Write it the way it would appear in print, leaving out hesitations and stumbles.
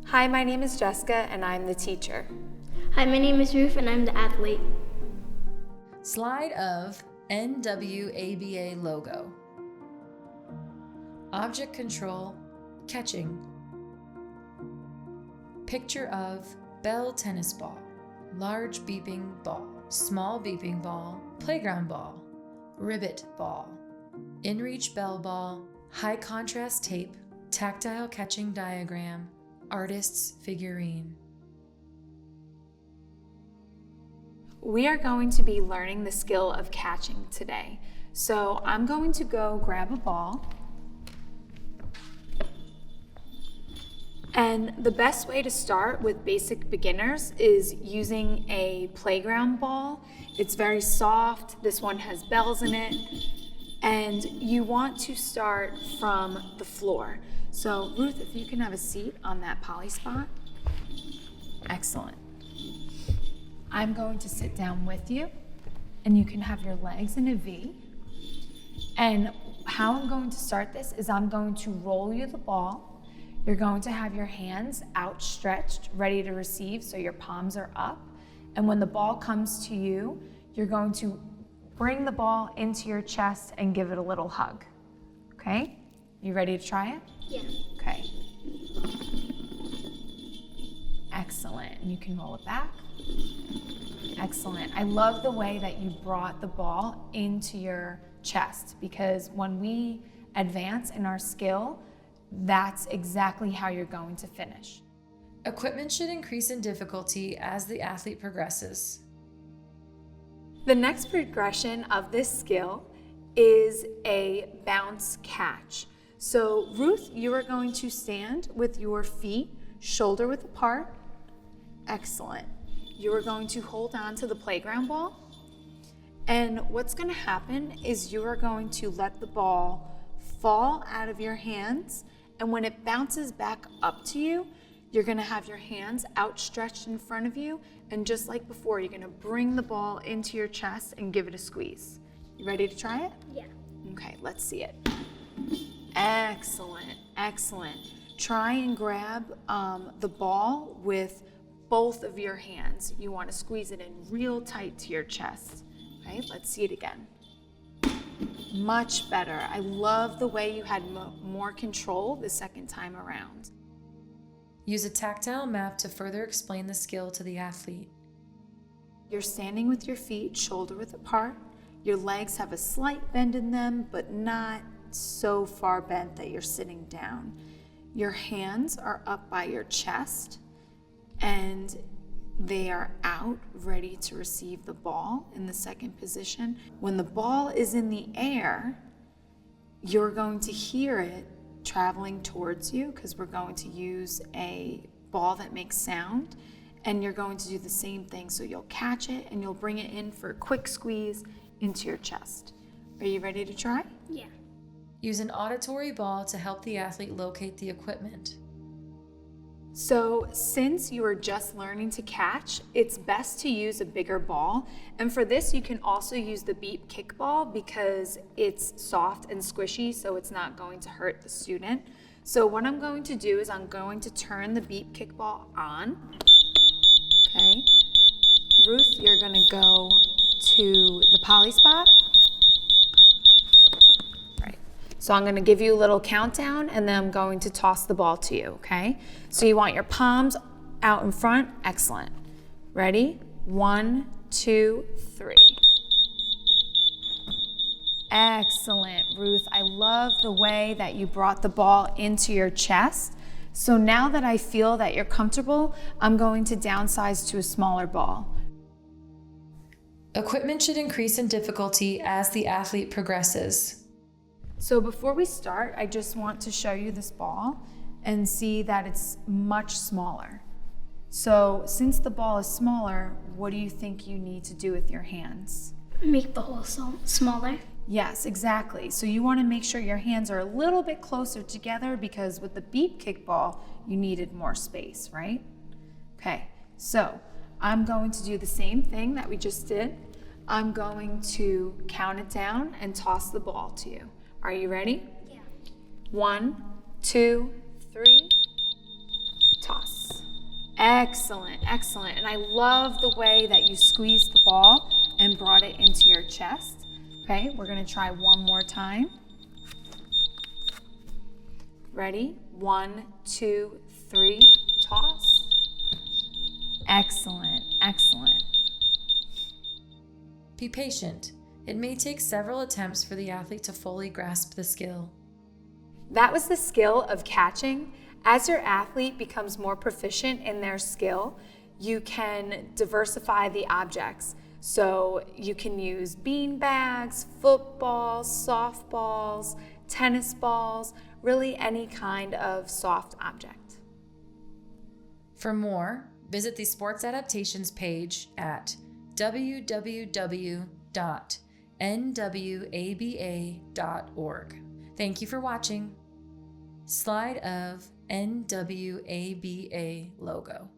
Hi, my name is Jessica and I'm the teacher. Hi, my name is Ruth and I'm the athlete. Slide of NWABA logo. Object control, catching. Picture of bell tennis ball, large beeping ball, small beeping ball, playground ball, ribbit ball, in-reach bell ball, high contrast tape, tactile catching diagram, artist's figurine. We are going to be learning the skill of catching today. So I'm going to go grab a ball. And the best way to start with basic beginners is using a playground ball. It's very soft. This one has bells in it. And you want to start from the floor. So Ruth, if you can have a seat on that poly spot. Excellent. I'm going to sit down with you and you can have your legs in a V. And how I'm going to start this is I'm going to roll you the ball. You're going to have your hands outstretched, ready to receive, so your palms are up. And when the ball comes to you, you're going to bring the ball into your chest and give it a little hug. Okay? You ready to try it? Yeah. Okay. Excellent. And you can roll it back. Excellent. I love the way that you brought the ball into your chest, because when we advance in our skill, that's exactly how you're going to finish. Equipment should increase in difficulty as the athlete progresses. The next progression of this skill is a bounce catch. So Ruth, you are going to stand with your feet shoulder width apart. Excellent. You are going to hold on to the playground ball. And what's going to happen is you are going to let the ball fall out of your hands. And when it bounces back up to you, you're going to have your hands outstretched in front of you. And just like before, you're going to bring the ball into your chest and give it a squeeze. You ready to try it? Yeah. Okay, let's see it. Excellent, excellent. Try and grab the ball with both of your hands. You want to squeeze it in real tight to your chest. Okay, let's see it again. Much better. I love the way you had more control the second time around. Use a tactile map to further explain the skill to the athlete. You're standing with your feet shoulder width apart. Your legs have a slight bend in them, but not so far bent that you're sitting down. Your hands are up by your chest and they are out, ready to receive the ball in the second position. When the ball is in the air, you're going to hear it traveling towards you, because we're going to use a ball that makes sound, and you're going to do the same thing. So you'll catch it and you'll bring it in for a quick squeeze into your chest. Are you ready to try? Yeah. Use an auditory ball to help the athlete locate the equipment. So since you are just learning to catch, it's best to use a bigger ball. And for this, you can also use the beep kickball because it's soft and squishy, so it's not going to hurt the student. So what I'm going to do is I'm going to turn the beep kickball on. Okay. Ruth, you're gonna go to the poly spot. So I'm going to give you a little countdown and then I'm going to toss the ball to you, okay? So you want your palms out in front. Excellent. Ready? 1, 2, 3. Excellent, Ruth. I love the way that you brought the ball into your chest. So now that I feel that you're comfortable, I'm going to downsize to a smaller ball. Equipment should increase in difficulty as the athlete progresses. So before we start, I just want to show you this ball and see that it's much smaller. So since the ball is smaller, what do you think you need to do with your hands? Make the hole smaller. Yes, exactly. So you want to make sure your hands are a little bit closer together, because with the beep kickball, you needed more space, right? Okay, so I'm going to do the same thing that we just did. I'm going to count it down and toss the ball to you. Are you ready? Yeah. 1, 2, 3, toss. Excellent, excellent. And I love the way that you squeezed the ball and brought it into your chest. Okay, we're gonna try one more time. Ready? 1, 2, 3, toss. Excellent, excellent. Be patient. It may take several attempts for the athlete to fully grasp the skill. That was the skill of catching. As your athlete becomes more proficient in their skill, you can diversify the objects. So you can use bean bags, footballs, softballs, tennis balls, really any kind of soft object. For more, visit the Sports Adaptations page at www.nwaba.org. Thank you for watching. Slide of NWABA logo.